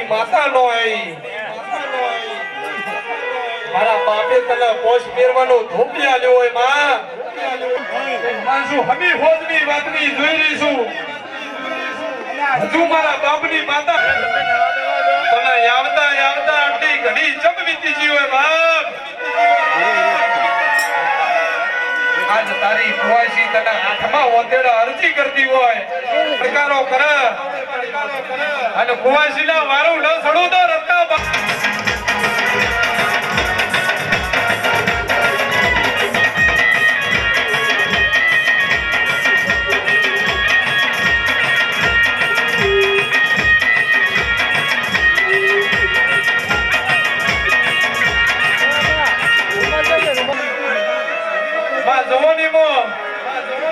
માતા નો આવી મારા બાપે તને પોષ પહેરવાનો ધોપી આલ્યો હોય માં શું હમી હોદની વાતની જોઈ રહી છું હજુ મારા બાપની માતા તને આવતા આવતા આટલી ઘણી ચમ વીતી ગઈ હોય બાપ આજ તારી કુવાસી તને હાથમાં ઓતેડા અરજી કરતી હોય પ્રકારો કરે અને કુવાસીના વારું ન સડું તો રત્તા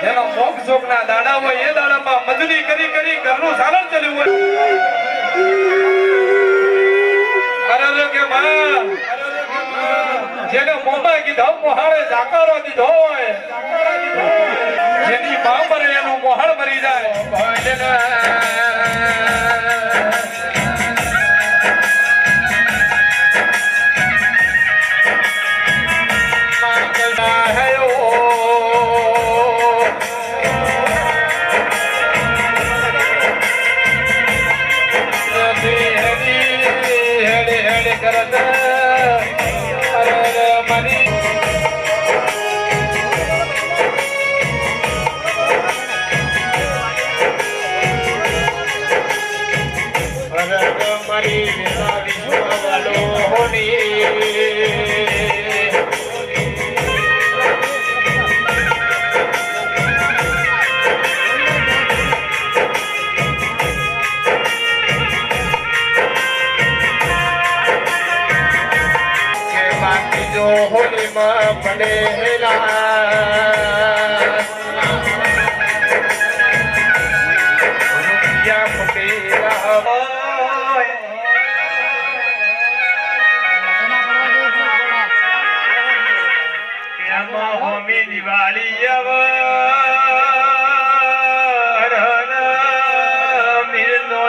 જેનો મોક્ષ શોક ના દાડા હોય એ દાડામાં મજૂરી કરી કરી ઘરનું સારણ ચાલ્યું હોય અરે કે માં જેને મોમાં કીધો મોહાળે જાકારો દીધો હોય જેની માં મરે એનું મોહાળ મરી જાય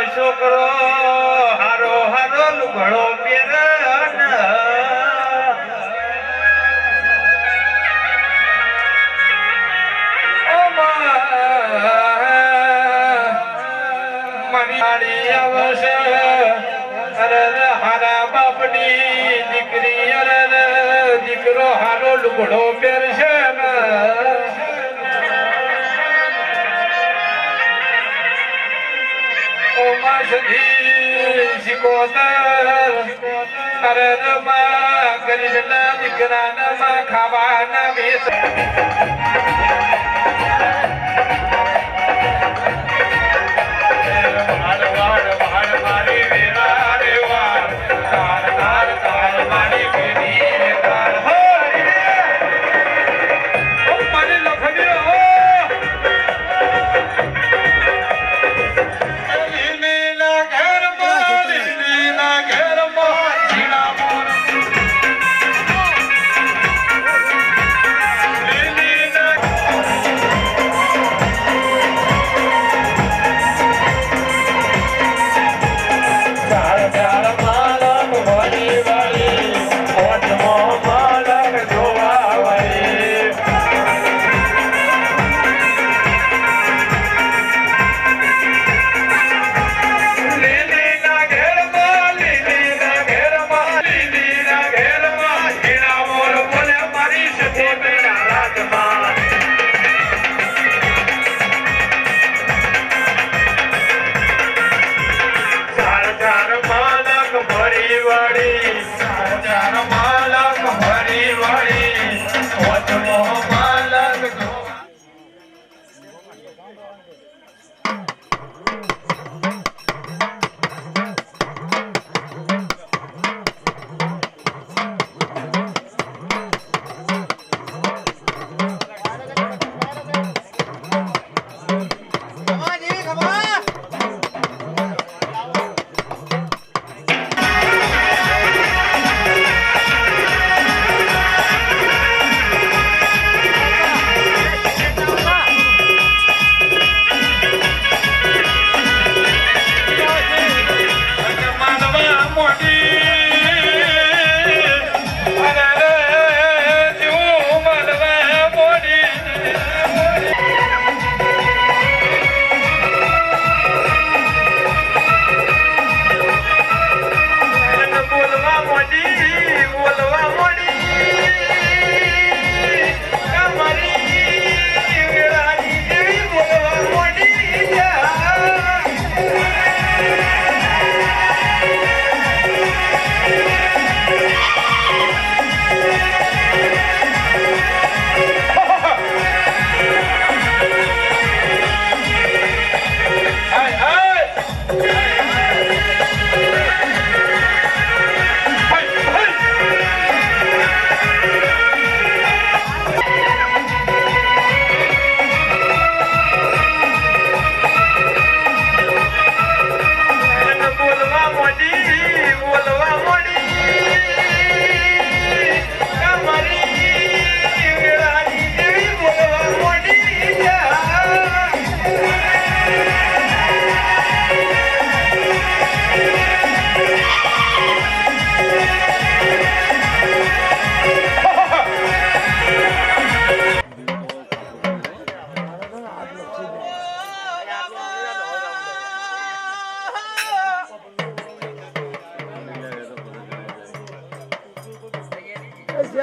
છોકરો હારો હારો લુગડો પહેરે હારા બાપની દીકરી દીકરો હારો લુગડો પહેરશે દીકરા માં ખાવાના વેચ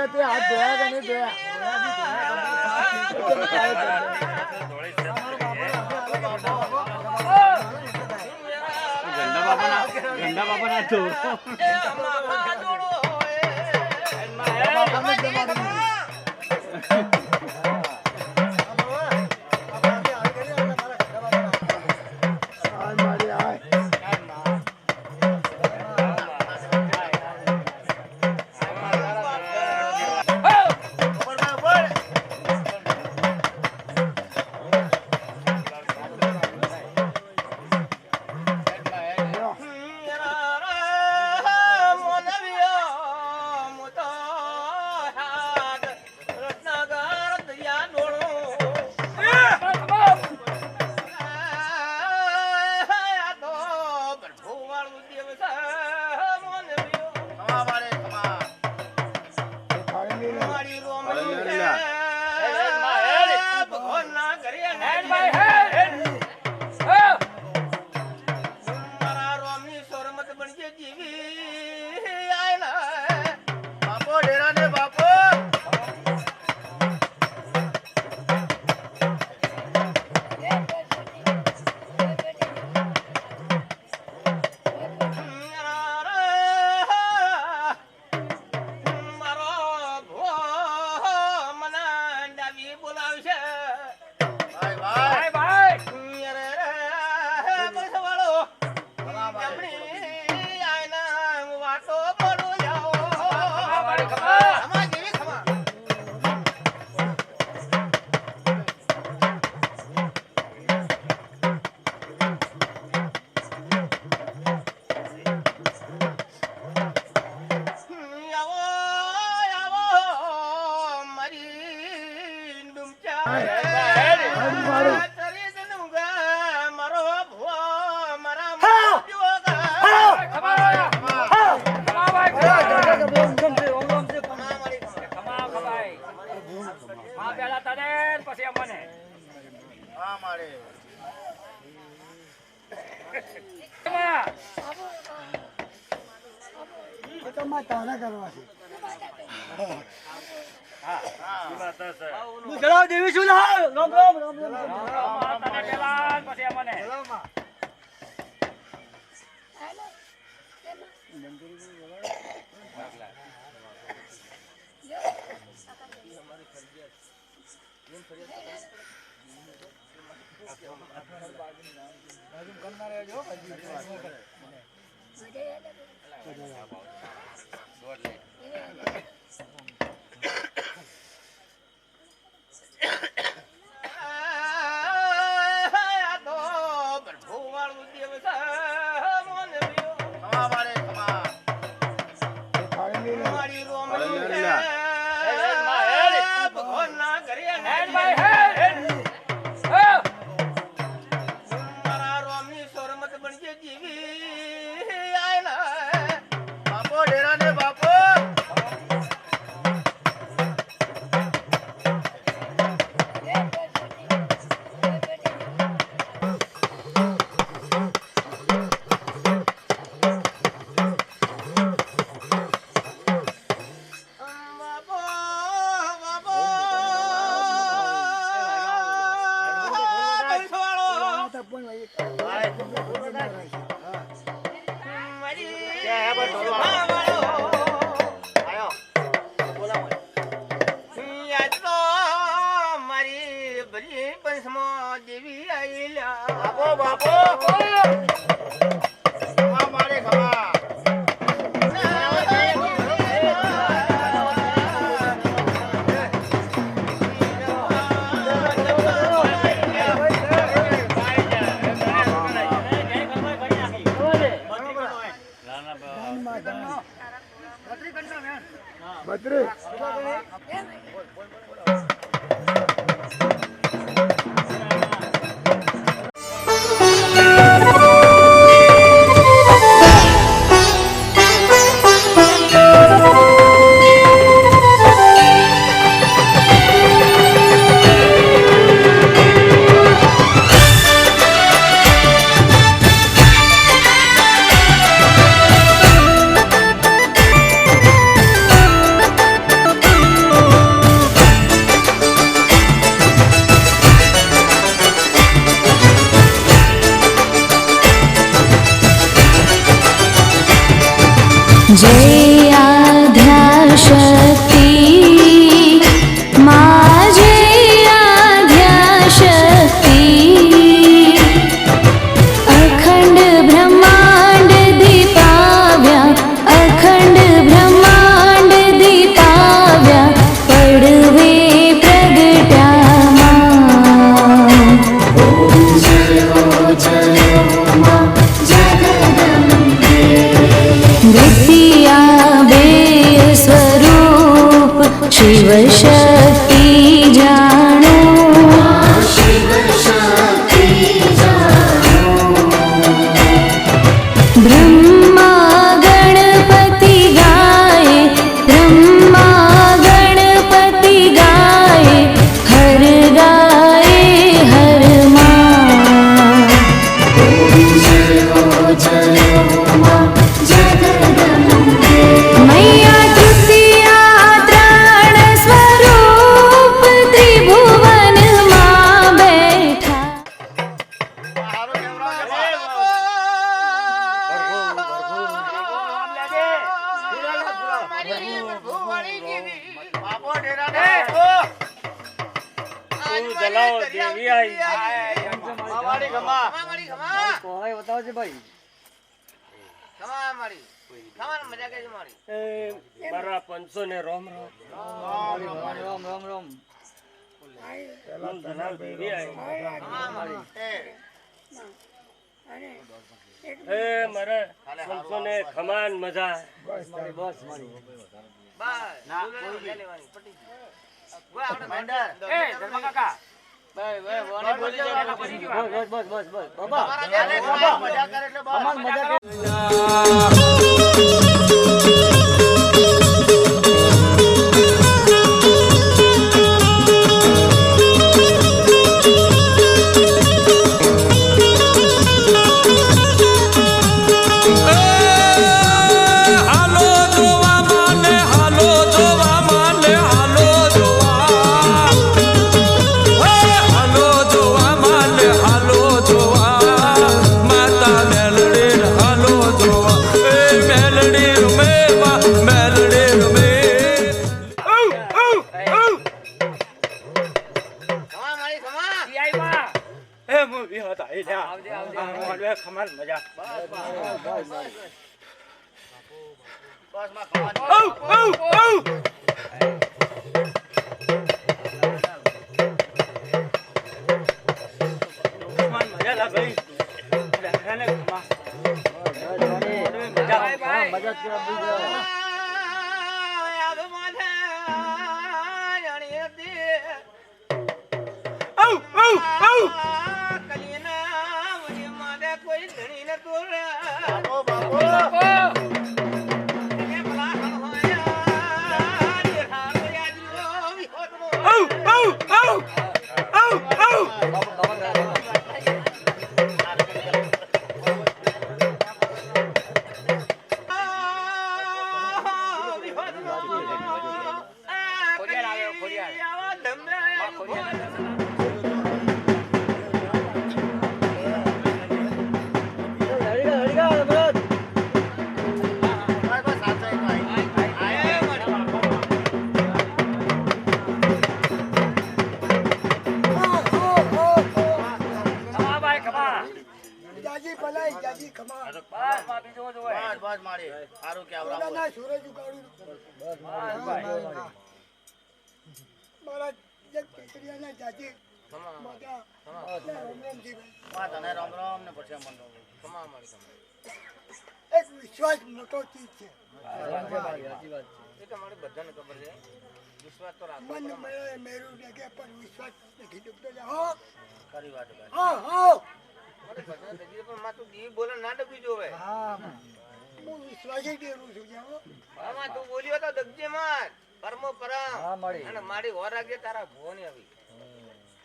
તે હાથ ધોયા કે નહીં ધોયા ગંડા બાપા ના તો દેવી શું રામ રામ રામ जय आद्याशक्ति माँ जय आद्याशक्ति अखंड ब्रह्मांड दीपाव्या अखंड ब्रह्मांड दीपाव्या पडवे प्रगट्या द्वितीया बेय स्वरूप शिव शक्ति जानो ब्रह्मा गणपति गाये ब्रह्मा गणपति गाये हर गाये हर मैया तृतीया त्राण स्वरूप त्रिभुवन मां बैठा જલાઓ દેવી આઈ કોઈ બતાવો છે ભાઈ મારા 500 ને રોમ રોમ રામ રામ રામ જલાઓ દેવી આઈ એ મારા 500 ને ખમાન મજા બસ મારી બસ બાબા મજા કરે ખમાન મજા હળગા ના સૂરજ ઉગાડું મારા જગ કેસરિયાના જાતિ માતા રામ રામ જી એક વિશ્વાસ મોટો ચીજ છે મન મળે મેરું ડગે પણ વિશ્વાસ નથી ડૂબતો હો હું વિશ્વાસ જ ડેરું છું જાઓ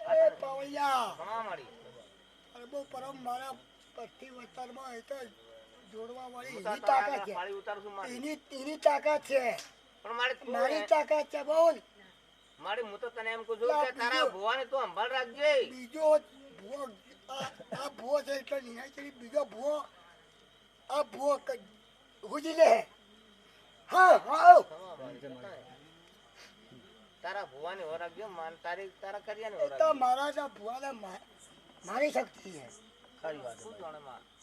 અરે પાવૈયા અરે બહુ પરમ મારા પથ્થી વસ્તારમાં એ તો જોડવા વાળી એની તાકાત છે એની તાકાત છે મારી તાકાત છે બોલ બીજો ભૂવો આ ભૂવો છે એટલે નિર્ણય કરી બીજો ભૂવો આ ભૂવો હુજી લે હા હા તારા ભુવાની હો રાખજો તારા કરિયાની હો એ તો મારા ના ભૂવાને મારી શક્તિ છે ખરી વાત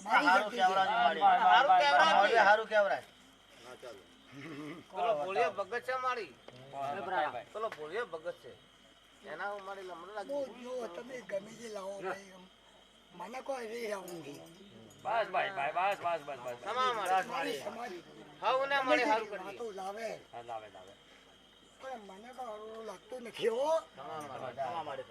મારી શક્તિ છે હારું કેવરાય પેલો ભોળિયો ભગત છે મારી પેલો ભોળિયો ભગત છે એના હું મારી લમડો બહુ જો તમે ગમે તે લાવો ભાઈ મને કોઈ રહી આવું નથી બસ ભાઈ બસ તમામ મારી સમાજ હાઉ ને મારી હારું કરી તો લાવે લાવે પણ મને કોઈ હારું લાગતું નથી હો તમામ મારી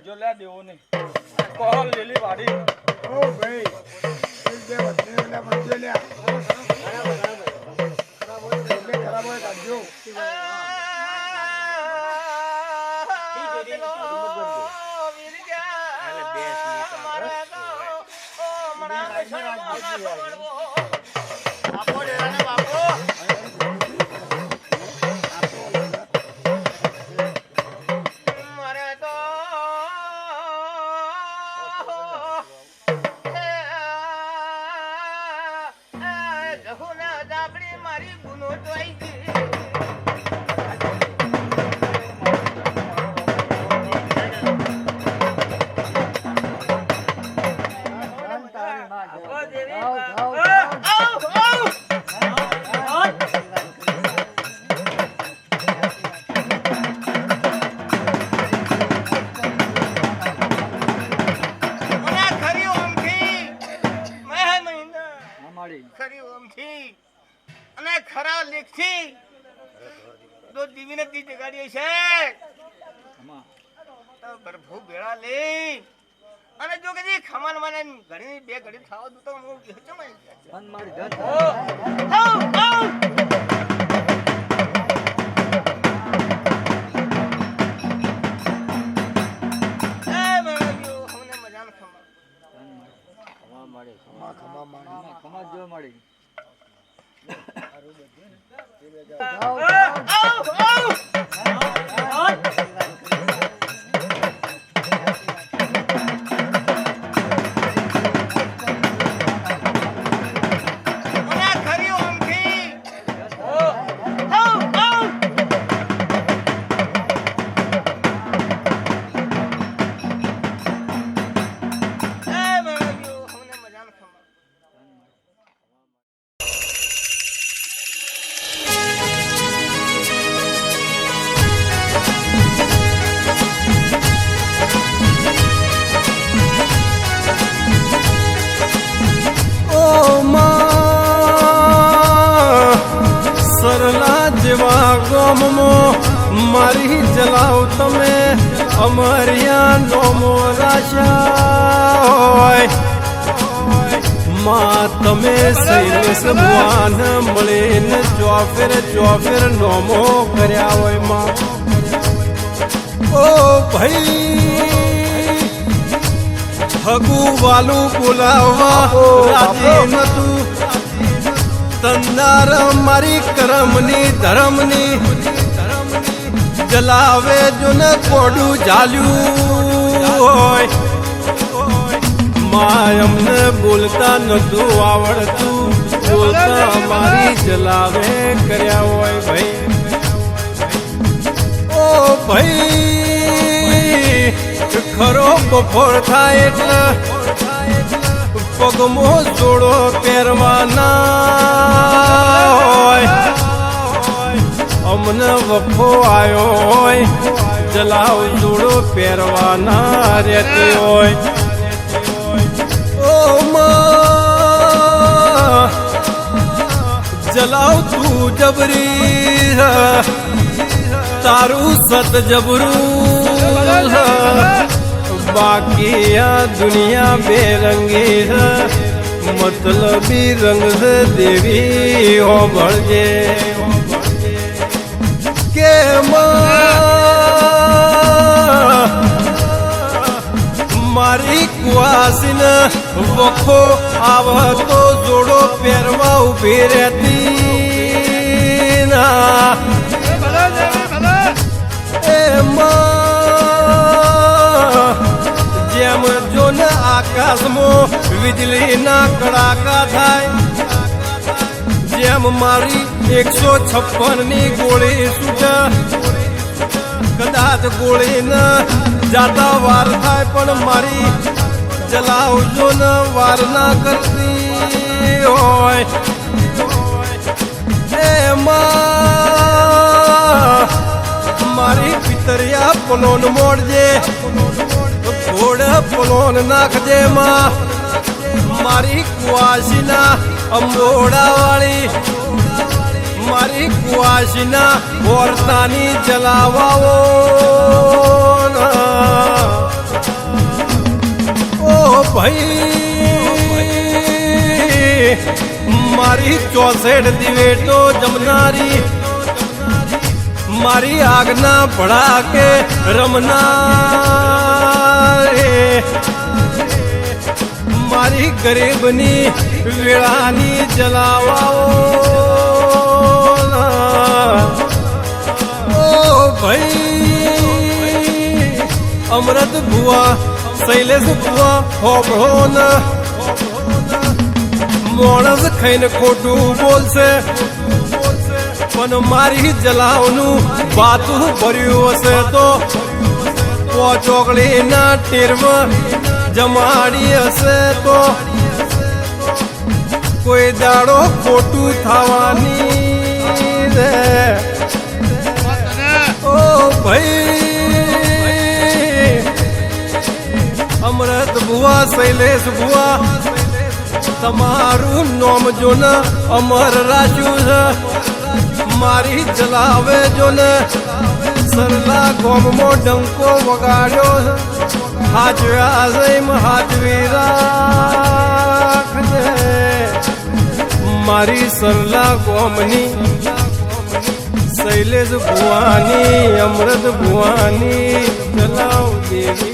જો લે દેવો નહીં કોલ લેલી વાડી ઓ ભાઈ એક બે વધે લે વધે લે ખરાબ હોય કાઢજો અને ખરા લેખથી તો દીવીને દી જગાડીએ છે પ્રભુ ભેળા લે અને જો કે ખમાન મને ઘડી બે ઘડી ખાવા દઉં તો હું જમાઈ સરલા જેવા ગોમમાં મારી જલાવ તમે અમરિયા નોમો રાશા માં તમે સૈલેશ ભગવાન મળીને ચોફેર નોમો કર્યા હોય માં ઓ ભાઈ હગુ વાલું બોલાવવા રાજી નતું તંદાર મારી કરમની ધર્મની જલાવે જો ને કોડું ઝાલ્યું હોય માં અમને બોલતા નતું આવડતું બોલતા મારી જલાવે કર્યા હોય ભાઈ ઓ ભાઈ ખરો બફોર થાય એટલે પગમો જોડો પહેરવાના હોય અમને વફો આવ્યો હોય જલાવ જોડો પહેરવાના રહેતી હોય ઓ માં જલાવ તું જબરી તારું સત જબરું બાકી આ દુનિયા બેરંગી મતલબી રંગ દેવી હો ભળજે કે મારી કુવાસીને વખો આવતો જોડો પહેરવા ઉભી રહેતી ના જેમ જો ને આકાશમાં વીજળીના કડાકા થાય જેમ મારી 156 ની ગોળી છૂટા કદાચ ગોળીને જાતા વાર થાય પણ મારી જલાવજો ને વાર ના કરતી હોય એમાં મારી પિતરિયા પલોન મોડજે ઘોડ પલોન નાખજે માં મારી કુવાસીના અંબોડા વાળી મારી કુવાસીના ઓરતાની જલાવાઓ ઓ ભાઈ મારી 64 દિવેટો જમનારી મારી આગના ભડાકે રમનારે મારી ગરીબની વેળાની જલાવાઓ ઓ ભાઈ અમૃત ભુવા શૈલેષ ભુવા હોબળો ન માણસ ખાઈને ખોટું બોલશે પણ મારી જલાવનું બાતું ભર્યું હશે તો ચોકડીના ટેરમાં જમાડી હશે તો કોઈ દાડો ખોટું થવાની રે ઓ ભાઈ અમૃત ભુવા શૈલેષ ભુવા તમારું નામ જો ને અમર રાખ્યું છે મારી જલાવે જો ને સરલા ગોમમાં ડંકો વગાડ્યો છે હાજવ્યા જઈમ હાજવી રાખજે મારી સરલા ગોમની શૈલેષ ભુવાની અમૃત ભુવાની જલાવ દેવી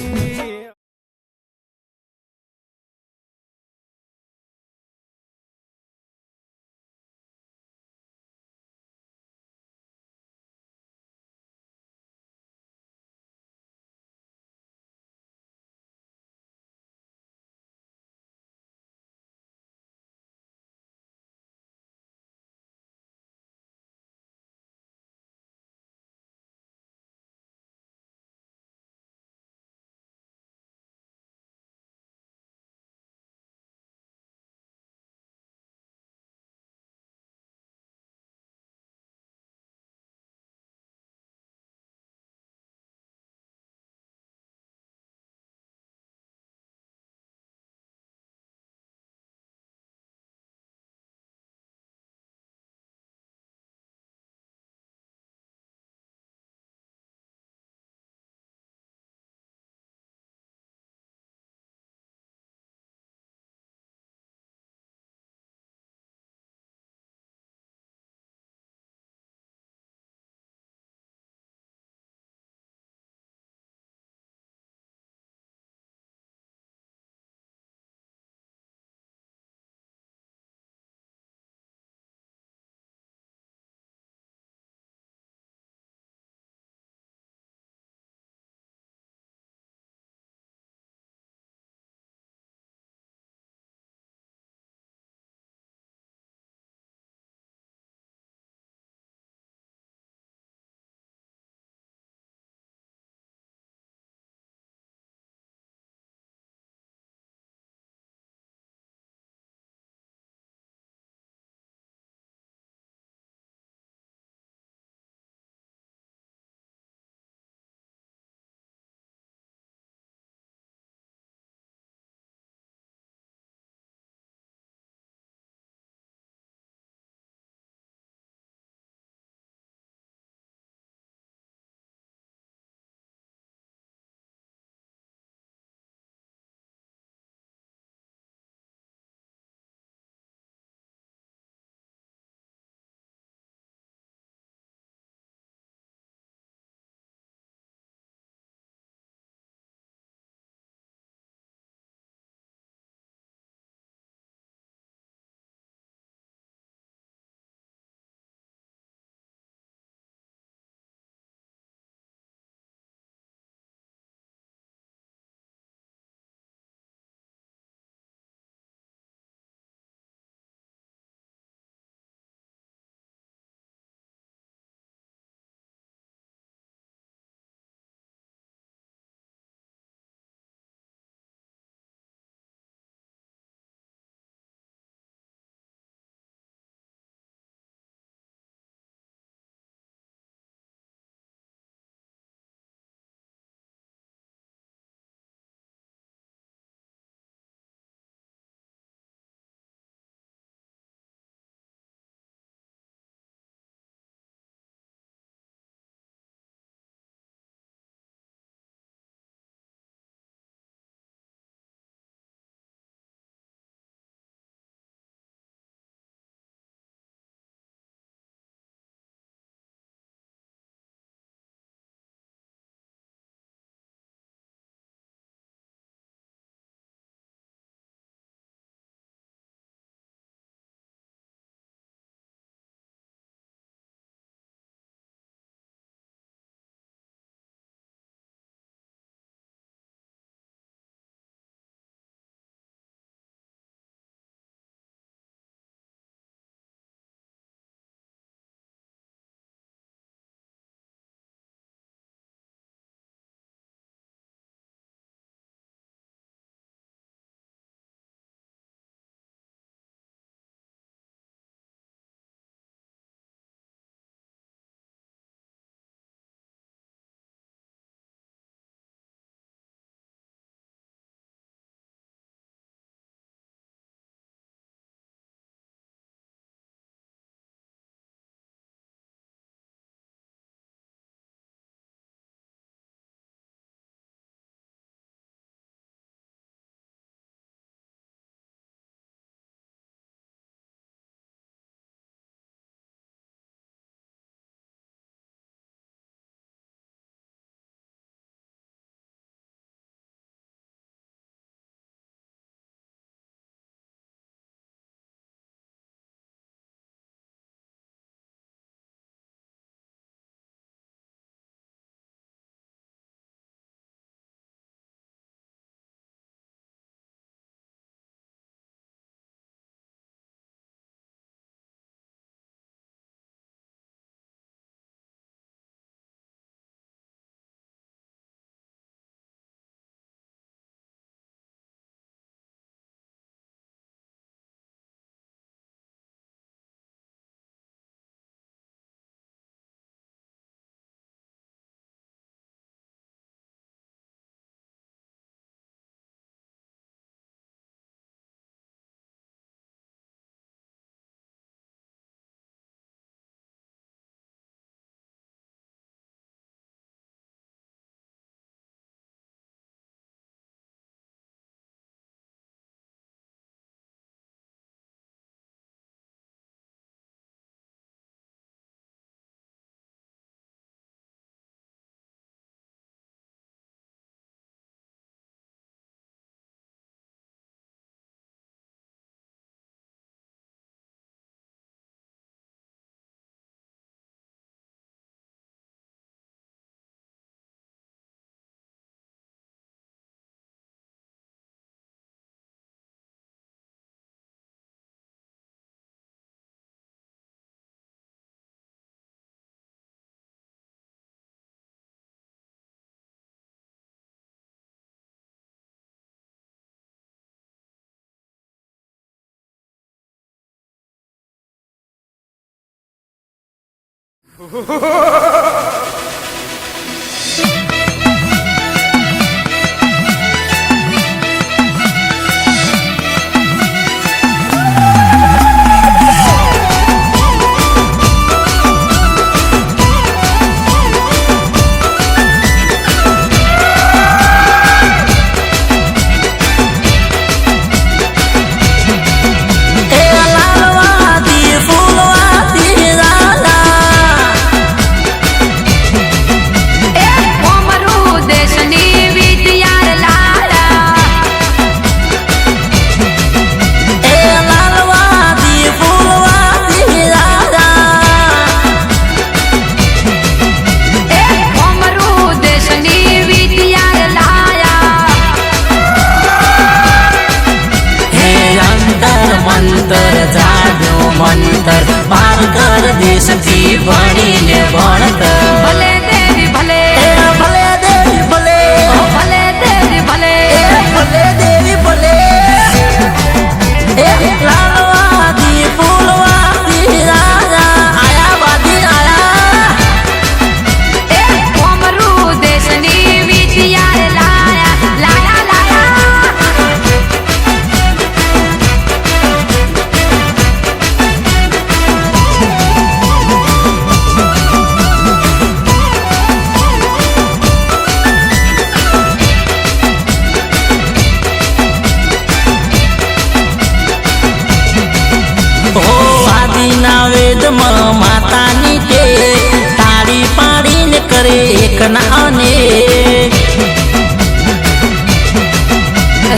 મંતર પાર કર દેશથી ભણીને ભણતર ભલે દેવી ભલે ભલે દેવી ભલે ભલે દેવી ભલે ભલે દેવી ભલે લાલવાદી ફૂલવાદી રાજા આયા વાદી આયા કોમરૂ દેશની વિદ્યા લાયા લાયા લાયા વેદમાં માતાની કે તાળી પાડીને કરે એક ના અનેક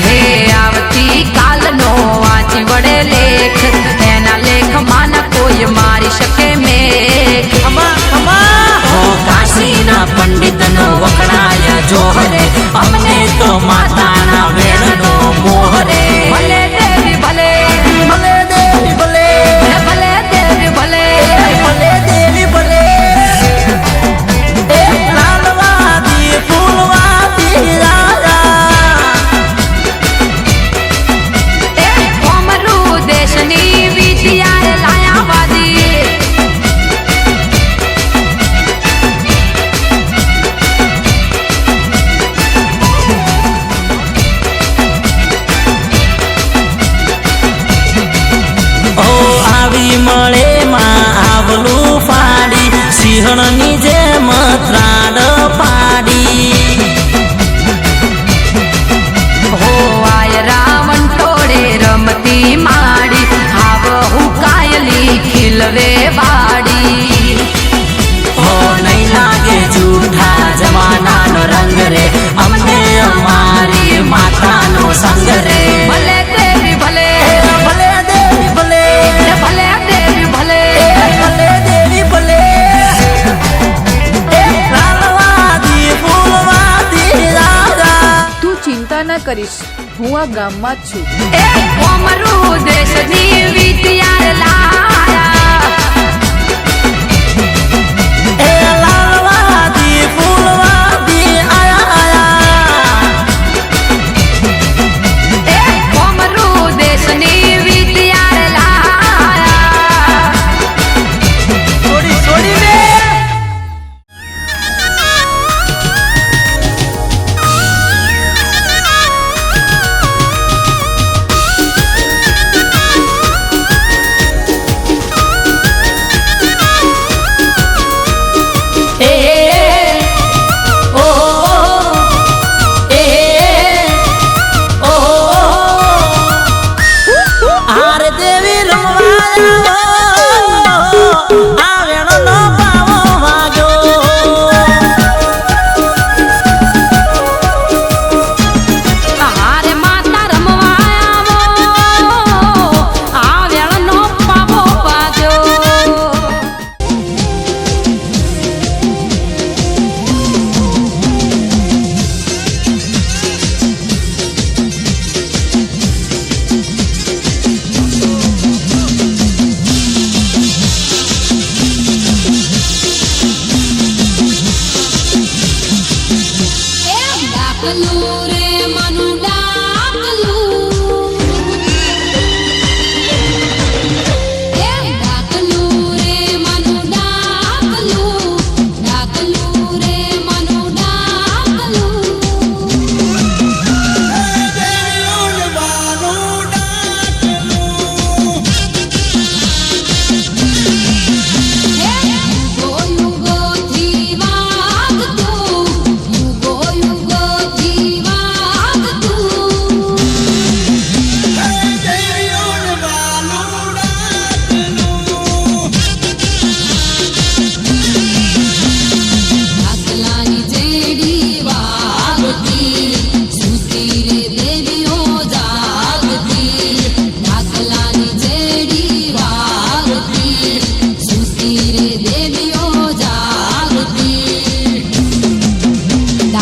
હે આવતી કાલનો વાંચી વડે લેખ એના લેખમાં ન કોઈ મારી શકે મેઘ કાશીના પંડિતનો વખણાય જોહરે અમને તો માતાના વેણનો મોહરે ભલે દેવી ભલે ભલે દેવી ભલે ભલે દેવી ભલે ભલે દેવી ભલે લાલવાદી ફૂલવાદી રાજા કોમરૂ દેશની વિદ્યા લાયા વાદી આવી મળે માં આવલું ફાડી સિંહણની જેમ ત્રાડ પાડી હો આય રાવણ ટોળે રમતી માડી હાવ હુકાયલી ખીલવે બાડી હો નહીં લાગે જૂઠા જમાનાનો રંગ રે અમને અમારી માતાનો સંગ રે ભલે દેવી ભલે ભલે દેવી ભલે ભલે દેવી ભલે ભલે દેવી ભલે લાલવાદી ફૂલવાદી રાજા તું ચિંતા ના કરીશ હું આ ગામમાં જ છું એ કોમરૂ દેશની વિદ્યા લાયા લાલવાદી ફૂલવાદી આયા આયા એ કોમરૂ દેશની વિદ્યા લાયા છોડી છોડી દે ડાકલું રે મનુ ડાકલું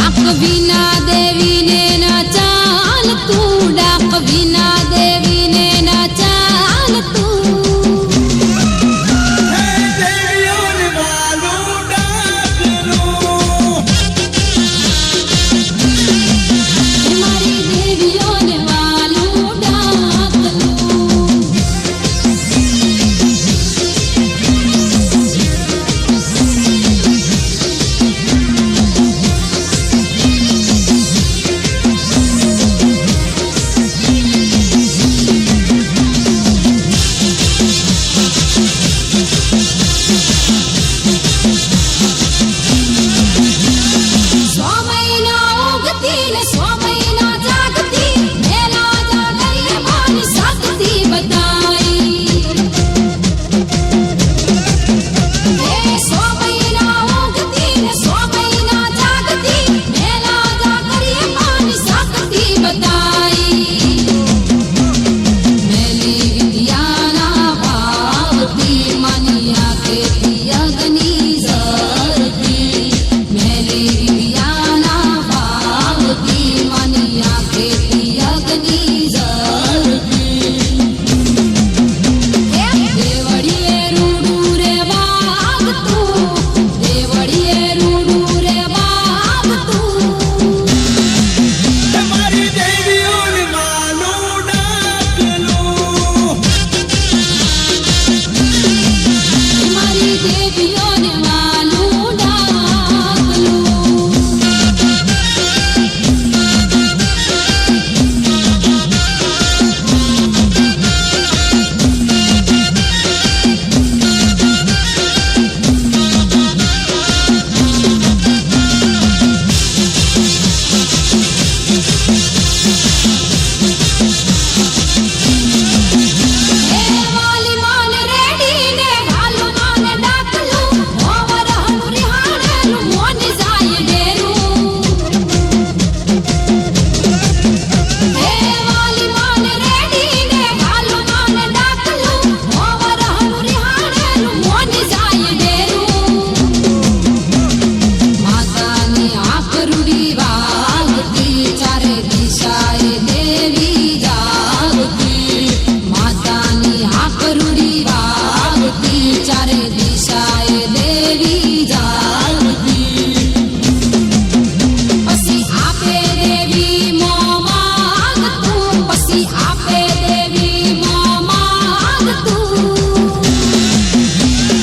ડાક વિના દેવીને ના ચાલતું, ડાક વિના દેવીને ના ચાલતું. મારી દેવીઓને વાલું ડાકલું. સો મહિના ઉગતી ને સો મહિના જાગતી, મેલા જાગરીએ માની શક્તિ બતાઈ. સો મહિના ઉગતી ને સો મહિના જાગતી, મેલા જાગરીએ માની શક્તિ બતાઈ. મેલી વિદ્યાના ભાવતી માની આંખેથી અગ્નિ ઝરતી. મેલી વિદ્યાના ભાવતી માની આંખેથી અગ્નિ ઝરતી. દેવળીએ રૂડું રે વાગતું, દેવળીએ રૂડું રે વાગતું. મારી દેવીઓને માલું ડાકલું. મારી દેવીઓને વાલું ડાકલું. હે વાલી માન રેડીને ભાલું માન ડાકલું, ઓવર હનું રિહાણેલું મોન જાય ડેરું. હે વાલી માન રેડીને ભાલું માન ડાકલું, ઓવર હનું રિહાણેલું મોન જાય ડેરું. માતાની આકરુડી વાગતી, ચારે દિશાએ દેવી જાગતી. માતાની આકરુડી વાગતી, ચારે દિશાએ દેવી જાગતી. પછી આપે દેવી મોં માંગતું, પછી આપે દેવી મોં માંગતું.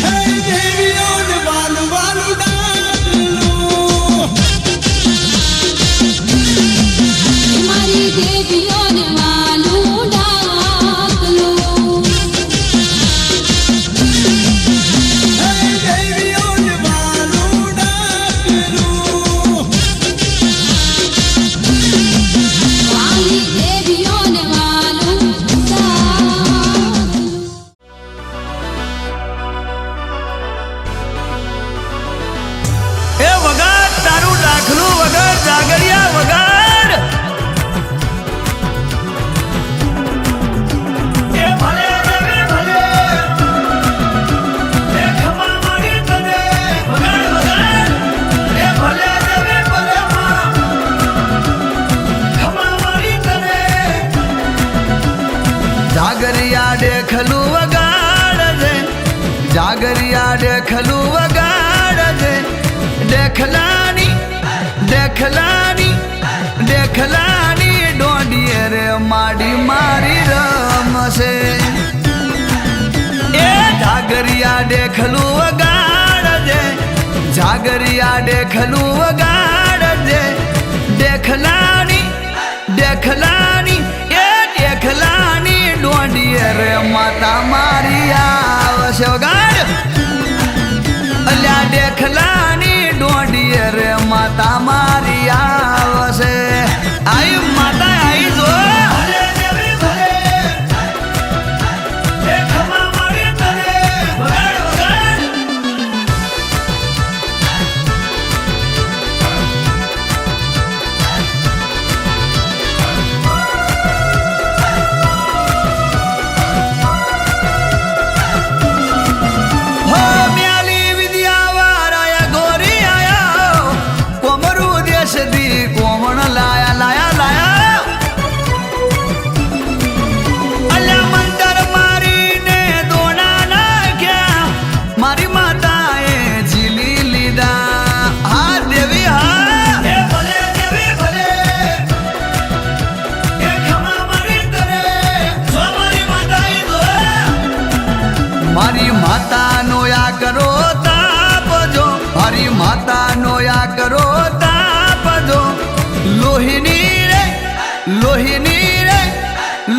હે દેવીઓને વાલું વાલું ડાકલું. મારી દેવીઓને વાલું ડાકલું. હે દેવીઓને વાલું ડાકલું. વાલી દેવીઓને વાલું ડાકલું. એ વગાડ તારું ડાકલું વગાડ, જાગરિયા વગાડ. એ ભલે દેવી ભલે, એ ખમા મારી તને વગાડ વગાડ. એ ભલે દેવી ભલે માં, ખમા મારી તને. જાગરિયા દેખલું વગાડ છે, જાગરિયા દેખલું વગાડ છે. દેખલાની દેખલાની દેખલાની ડોડીએ રે માડી મારી રમશે. એ જાગરિયા દેખલું વગાડજે, જાગરિયા દેખલું વગાડજે. દેખલાની દેખલાની એ દેખલાની ડોડીએ રે માતા મારી આવશે. વગાડ અલ્યા દેખલાની ડોડીએ રે માતા મારી આવશે. આઈ માતા આઈ જો.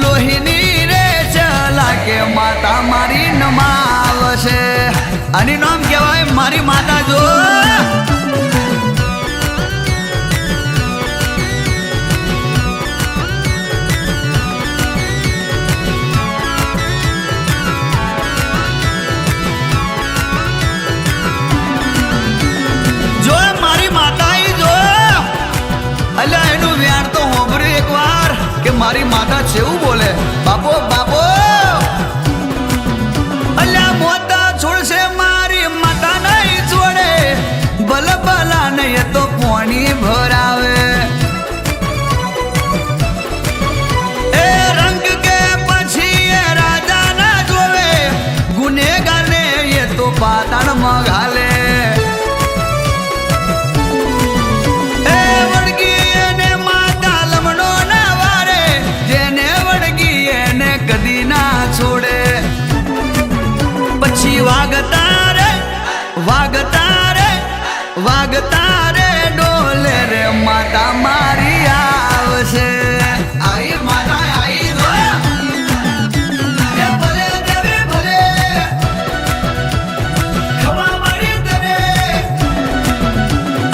લોહીની રે ચલા કે માતા મારી નમાવશે. આની નામ કહેવાય મારી માતા. જો મારી માતા છે એવું બોલે. બાપો બાપો અલ્યા મોતા છોડશે મારી માતા નહીં છોડે. ભલે ભલા નહીં તો પાણી ભરાવે. એ રંગ કે પછી એ રાજા ના જોવે. ગુનેગાર ને એ તો પાતાળ મગાલે. વાગતા રે ડોલે રે માતા મારી આવશે. આઈ માતા આઈ દો એ ભલે દેવી ભલે ખવા મારી તને.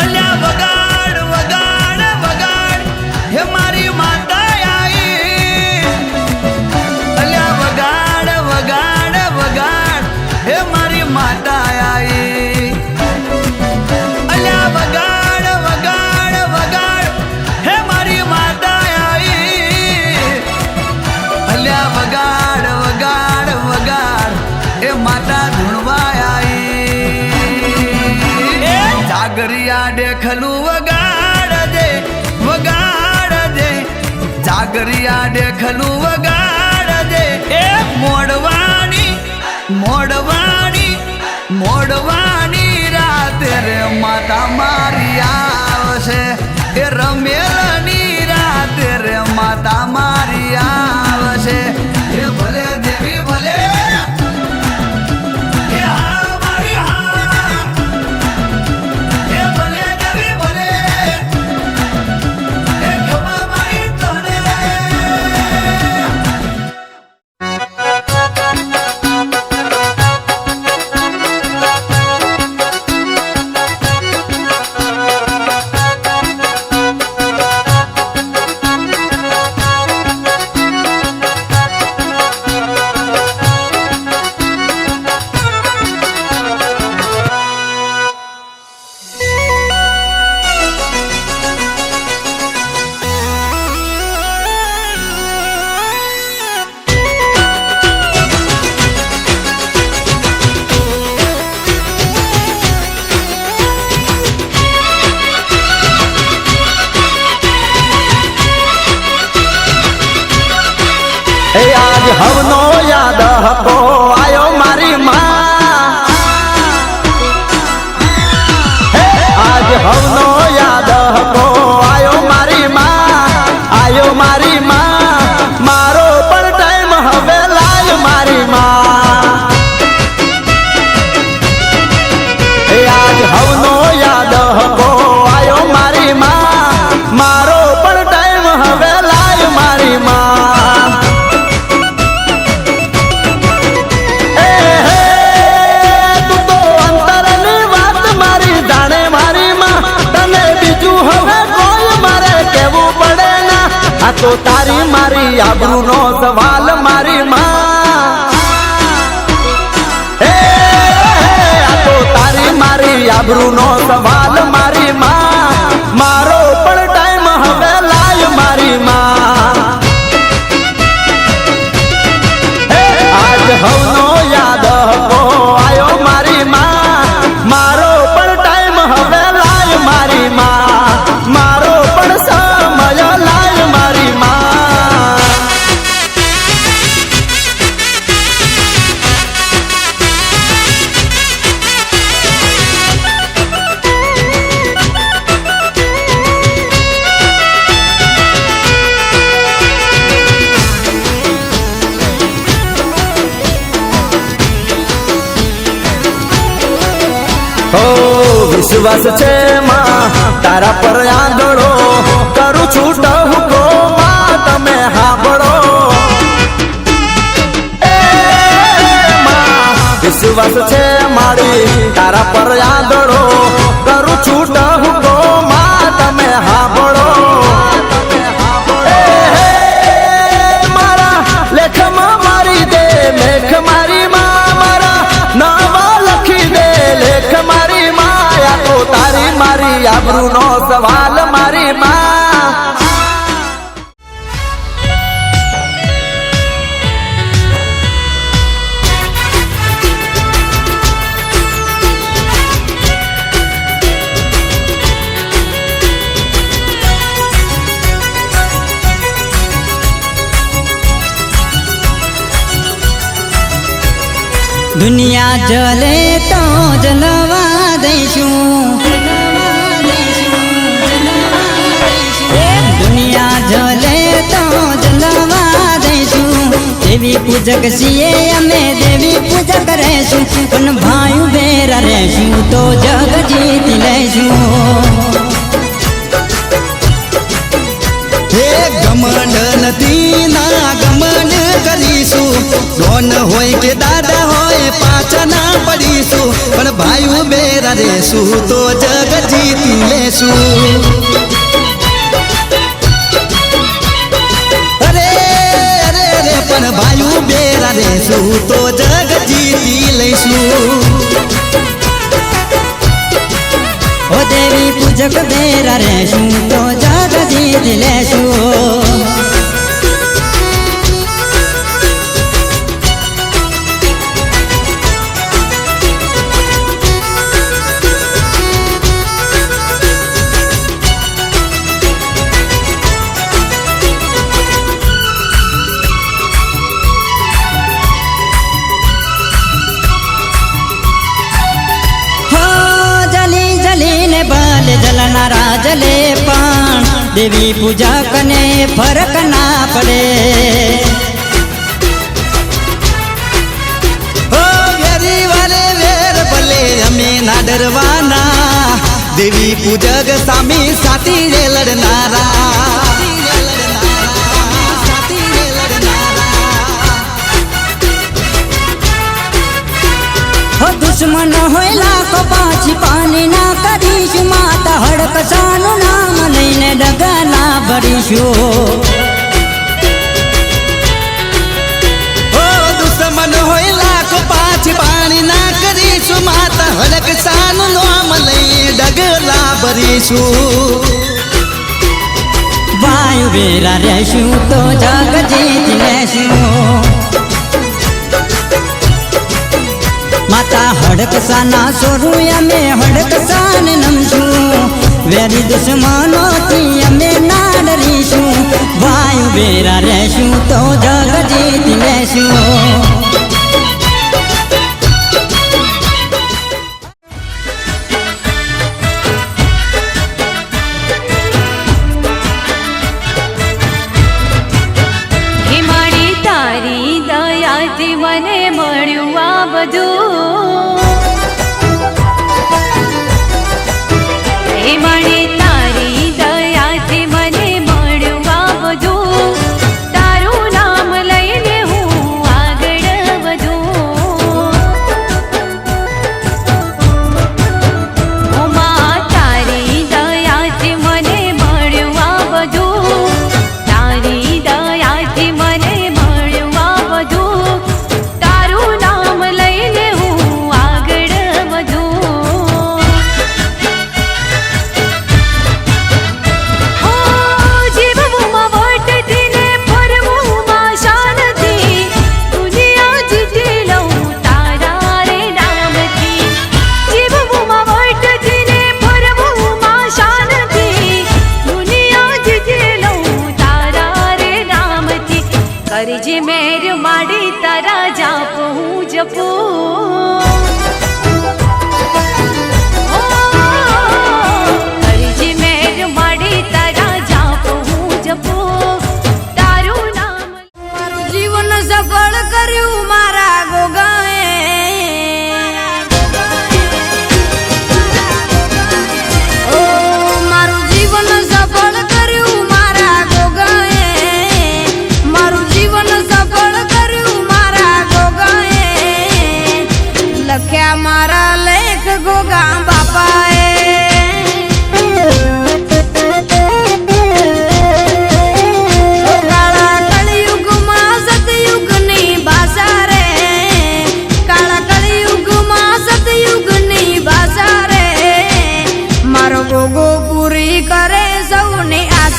અલ્યા વગાડ વગાડ વગાડ હે મારી માતા આઈ. અલ્યા વગાડ વગાડ વગાડ હે મારી માતા આઈ. જાગરિયા દેખલું વગાડ દે વગાડ દે. જાગરિયા દેખલું વગાડ દે. એ મોડવાની મોડવાની મોડવાની રાતે રે માતા મારી આવશે. એ રમેલની રાતે રે માતા મારી આવશે. એ ભલે દેવી ભલે હવનો યાદ હકો આયો મારી માં. આજ હવનો યાદ હકો આયો મારી માં. આયો મારી માં. મારો પણ ટાઈમ હવે લાય મારી માં. આજ હવનો યાદ હકો આયો મારી માં. મારો પણ ટાઈમ હવે લાય મારી માં. તો તારી મારી આબરૂ નો સવાલ મારી માં. આ તો તારી મારી આબરૂ નો સવાલ મારી માં. મારો પણ ટાઈમ હવે લાય મારી માં. આજ હવનો યાદ હકો આયો મારી માં. મારો પણ ટાઈમ હવે લાય મારી માં. મારો પણ સમય લાય મારી માં. વિશ્વાસ છે માં તારા પર આંધળો કરું છું વિશ્વાસ છે મારી તારા પર આંધળો કરું છૂટ હુકો માં તમે હાંભળો મારા લેખમાં મારી દે લેખ મારી માં મારા નાવા લખી દે લેખ મારી માયા તો તારી મારી આબરૂનો સવાલ મારી માં દુનિયા જલે તો જલવા દઈશું દુનિયા જલે તો જલવા દઈશું દેવી પૂજક છીએ અમે દેવી પૂજક રહેશું પણ ભાઈ બેરા રહેશું તો જગ જીતી લેશું હે ગમંડ નથી ના ગમંડ કરીશું ડોન હોય કે દાદા હોય પાછા ના પડીશું પણ ભાઈઓ બેરા રહેશું તો જગ જીતી લેશું અરે અરે રે પણ ભાઈઓ બેરા રહેશું તો જગ જીતી લઈશું ઓ દેવી પૂજક બેરા રહેશું તો જગ જીતી લેશું જલનારા જલે પણ દેવી પૂજક ને ફરક ના પડે ઓ વેરી વાલે વેર ભલે અમે ના ડરવાના દેવી પૂજક સામે સાથી રે લડનારા દુશ્મન હોય લાખો પાછી પાણી ના કરીશું માતા હડકસાનું નામ લઈને ડગલા ભરીશું ઓ દુશ્મન હોય લાખો પાછી પાણી ના કરીશું માતા હડકસાનું નામ લઈને ડગલા ભરીશું વાયુ બેરા રહેશું તો જગ જીતી લેશું માતા હડકસાના સોરું અમે હડકસાન નમશું વેરી દુશ્મનોથી અમે ના ડરીશું વાયુ બેરા રહેશું તો જગ જીતી લેશું મને મળ્યું આ બધું હે મારી તારી દયાથી મને મળ્યું આ બધું તારું નામ લઈને હું આગળ વધું ઓ માં તારી દયાથી મને મળ્યું આ બધું તારી દયાથી મને મળ્યું આ બધું કરજે મેર માડી તારા જાપ હું જપું કરજે મેર માડી તારા જાપ હું જપું તારું નામ મારું જીવન સફળ કર્યું મારા ગોગાએ ઓ મારું જીવન સફળ કર્યું મારા ગોગાએ મારું જીવન સફળ કર્યું મારા ગોગાએ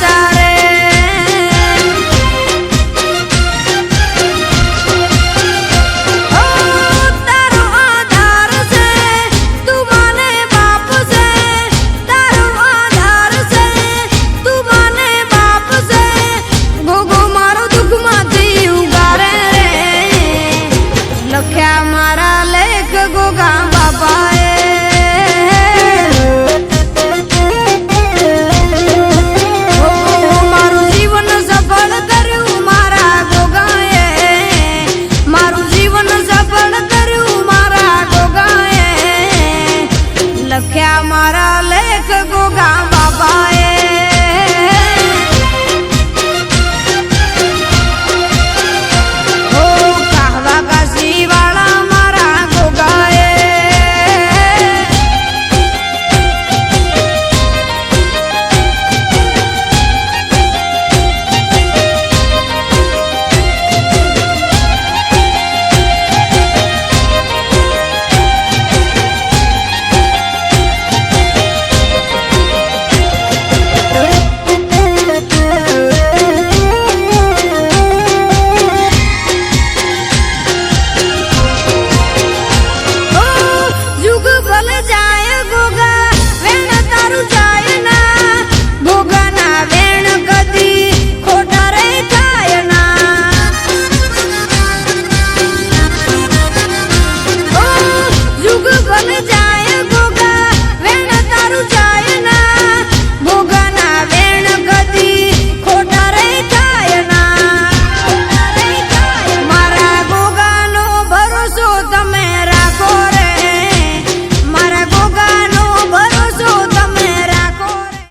સારે